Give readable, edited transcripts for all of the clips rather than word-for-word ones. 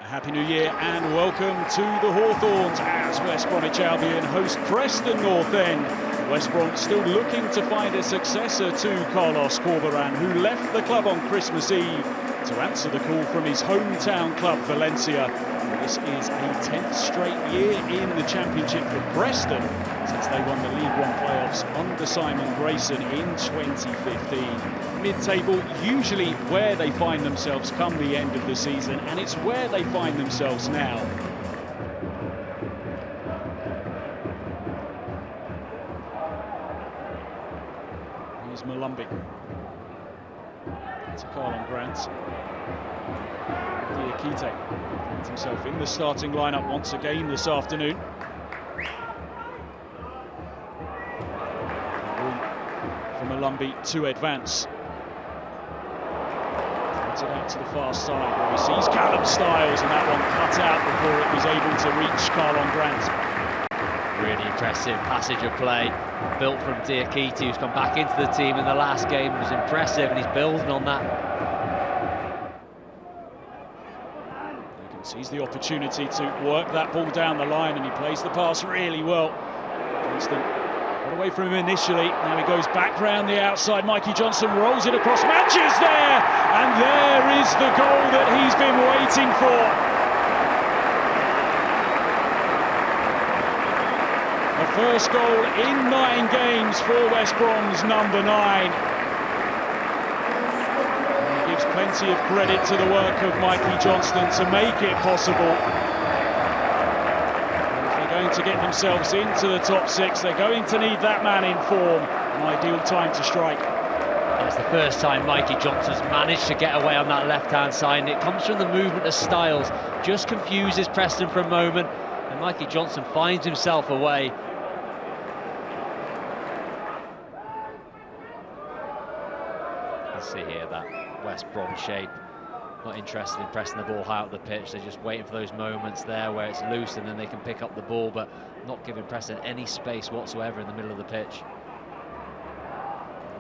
Happy New Year and welcome to the Hawthorns as West Bromwich Albion host Preston North End. West Brom still looking to find a successor to Carlos Corberán, who left the club on Christmas Eve to answer the call from his hometown club Valencia. This is a 10th straight year in the Championship for Preston since they won the League One playoffs under Simon Grayson in 2015. Mid-table, usually where they find themselves come the end of the season, and it's where they find themselves now. Here's Malumbi. To Carlon Grant. Diakite finds himself in the starting lineup once again this afternoon. Room for Malumbi to advance. Throws it out to the far side where he sees Callum Styles, and that one cut out before it was able to reach Carlon Grant. Really impressive passage of play built from Diakite, who's come back into the team in the last game. It was impressive, and he's building on that. Sees the opportunity to work that ball down the line, and he plays the pass really well. Johnston got away from him initially, now he goes back round the outside. Mikey Johnson rolls it across, matches there, and there is the goal that he's been waiting for. The first goal in 9 games for West Brom's number 9. Plenty of credit to the work of Mikey Johnston to make it possible. If they're going to get themselves into the top 6, they're going to need that man in form. An ideal time to strike. It's the first time Mikey Johnston's managed to get away on that left-hand side, and it comes from the movement of Styles. Just confuses Preston for a moment, and Mikey Johnston finds himself away. Let's see here that West Brom shape, not interested in pressing the ball high up the pitch. They're just waiting for those moments there where it's loose and then they can pick up the ball, but not giving Preston any space whatsoever in the middle of the pitch.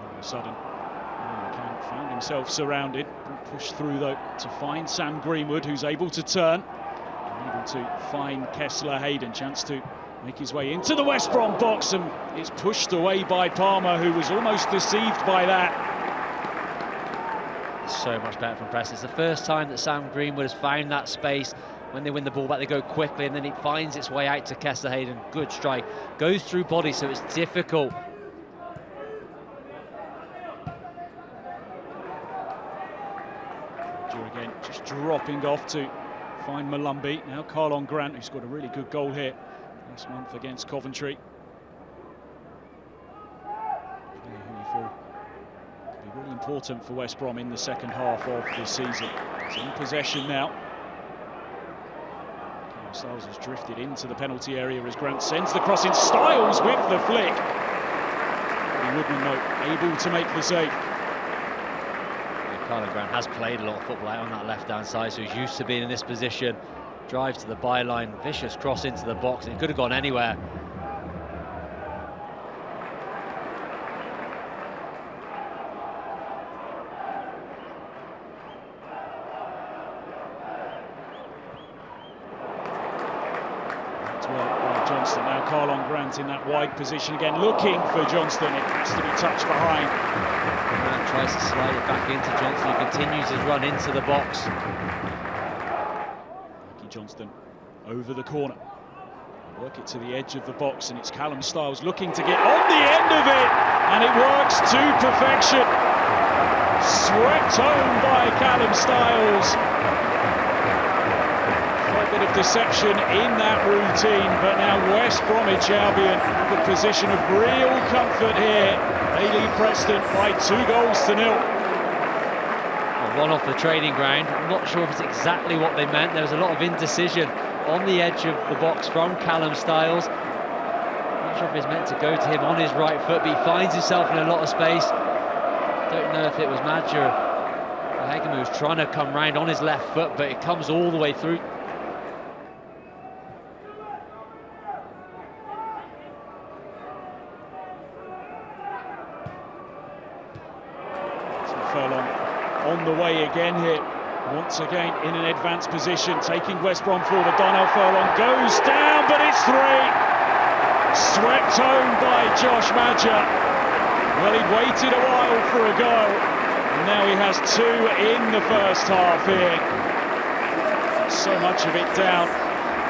All of a sudden, McCann found himself surrounded, pushed through though to find Sam Greenwood, who's able to turn, able to find Kessler Hayden, chance to make his way into the West Brom box, and it's pushed away by Palmer, who was almost deceived by that. So much better from Preston. It's the first time that Sam Greenwood has found that space. When they win the ball back, they go quickly, and then it finds its way out to Kessler Hayden. Good strike. Goes through body, so it's difficult. Again, just dropping off to find Malumbi. Now Carlon Grant, who's got a really good goal here last month against Coventry. Really important for West Brom in the second half of this season. It's in possession now. Styles has drifted into the penalty area as Grant sends the cross in. Styles with the flick. Woodman, though, able to make the save. Yeah, Carlon Grant has played a lot of football out on that left-hand side, so he's used to being in this position. Drives to the byline, vicious cross into the box, and it could have gone anywhere. Johnston, now Carlon Grant in that wide position again, looking for Johnston. It has to be touched behind. Grant tries to slide it back into Johnston, who continues his run into the box. Mikey Johnston over the corner. Work it to the edge of the box, and it's Callum Styles looking to get on the end of it, and it works to perfection. Swept home by Callum Styles. A bit of deception in that routine, but now West Bromwich Albion have a position of real comfort here. They lead Preston by 2-0. One off the training ground. I'm not sure if it's exactly what they meant. There was a lot of indecision on the edge of the box from Callum Styles. Not sure if it's meant to go to him on his right foot, but he finds himself in a lot of space. Don't know if it was Madger or Hegem who was trying to come round on his left foot, but it comes all the way through. Furlong on the way again here. once again in an advanced position, taking West Brom forward. Darnell Furlong goes down, but it's 3. Swept home by Josh Madger. Well, he'd waited a while for a goal, and now he has 2 in the first half here. So much of it down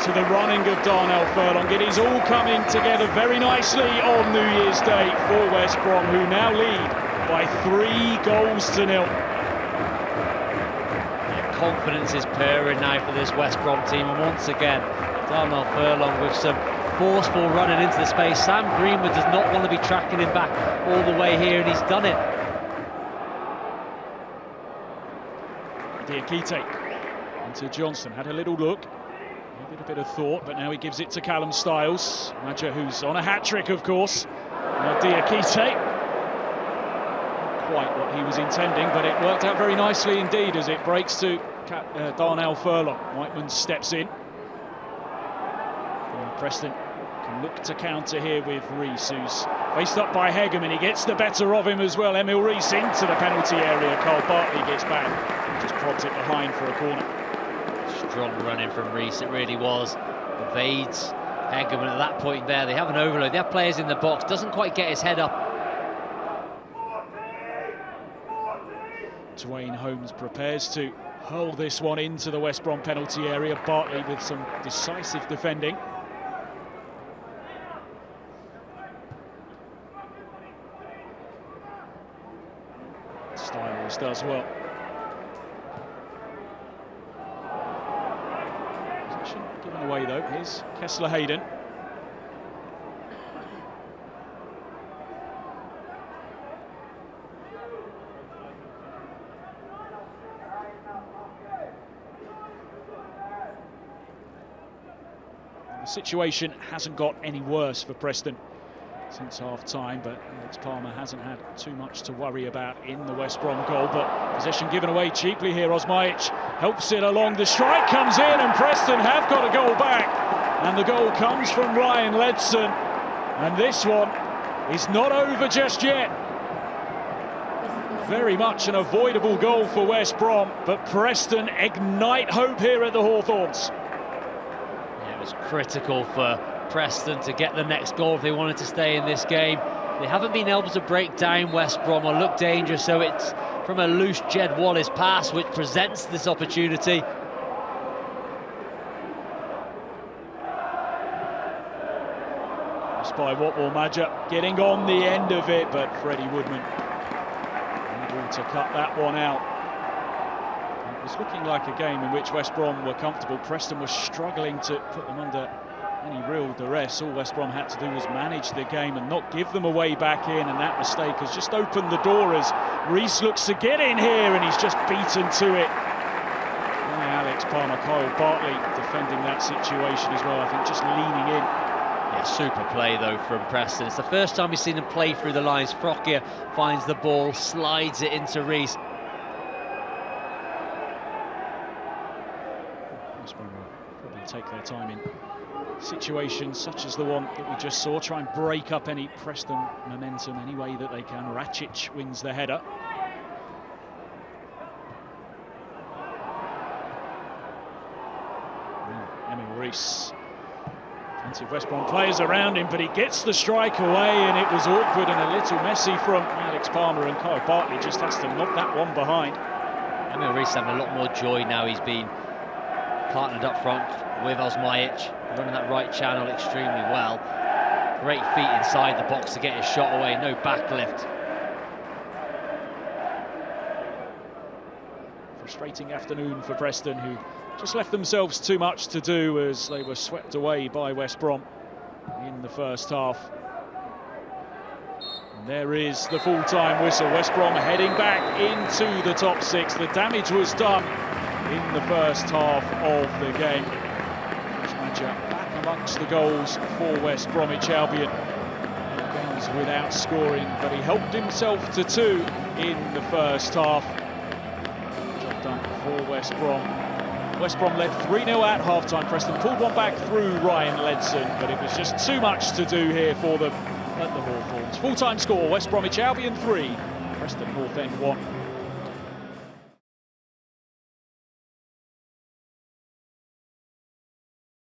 to the running of Darnell Furlong. It is all coming together very nicely on New Year's Day for West Brom, who now lead by 3-0. Confidence is purring now for this West Brom team, and once again Darnell Furlong with some forceful running into the space. Sam Greenwood does not want to be tracking him back all the way here, and he's done it. Diakite into Johnson, had a little look, gave it a bit of thought, but now he gives it to Callum Styles. Madger, who's on a hat-trick, of course. Now Diakite, not quite what he was intending, but it worked out very nicely indeed as it breaks to Darnell Furlong. Whiteman steps in. And Preston can look to counter here with Rees, who's faced up by Hegum, and he gets the better of him as well. Emil Rees into the penalty area. Carl Bartley gets back and just prods it behind for a corner. Strong running from Rees, it really was. Evades Hegum, and at that point there, they have an overload. They have players in the box, doesn't quite get his head up. Dwayne Holmes prepares to hurl this one into the West Brom penalty area. Bartley with some decisive defending. Styles does well. Possession given away though. Here's Kessler Hayden. The situation hasn't got any worse for Preston since half-time, but Alex Palmer hasn't had too much to worry about in the West Brom goal. But possession given away cheaply here. Osmajic helps it along. The strike comes in, and Preston have got a goal back. And the goal comes from Ryan Ledson. And this one is not over just yet. Very much an avoidable goal for West Brom, but Preston ignite hope here at the Hawthorns. It was critical for Preston to get the next goal if they wanted to stay in this game. They haven't been able to break down West Brom or look dangerous, so it's from a loose Jed Wallace pass which presents this opportunity. Just by Watmore Madger getting on the end of it, but Freddie Woodman able to cut that one out. It was looking like a game in which West Brom were comfortable. Preston was struggling to put them under any real duress. All West Brom had to do was manage the game and not give them a way back in, and that mistake has just opened the door as Rees looks to get in here, and he's just beaten to it. Alex Palmer, Kyle Bartley defending that situation as well, I think just leaning in. Yeah, super play though from Preston. It's the first time we've seen him play through the lines. Frockier finds the ball, slides it into Rees. West Brom will probably take their time in situations such as the one that we just saw, try and break up any Preston momentum any way that they can. Racic wins the header. Emil Rees, plenty of West Brom players around him, but he gets the strike away, and it was awkward and a little messy from Alex Palmer, and Kyle Bartley just has to knock that one behind. Emil Rees having a lot more joy now he's been partnered up front with Osmajic, running that right channel extremely well. Great feet inside the box to get his shot away, no backlift. Frustrating afternoon for Preston, who just left themselves too much to do as they were swept away by West Brom in the first half. And there is the full-time whistle. West Brom heading back into the top 6. The damage was done in the first half of the game. Back amongst the goals for West Bromwich Albion. Goals without scoring, but he helped himself to 2 in the first half. Job done for West Brom. West Brom led 3-0 at half-time. Preston pulled one back through Ryan Ledson, but it was just too much to do here for them at the Hawthorns. Full-time score, West Bromwich Albion 3, Preston North End 1.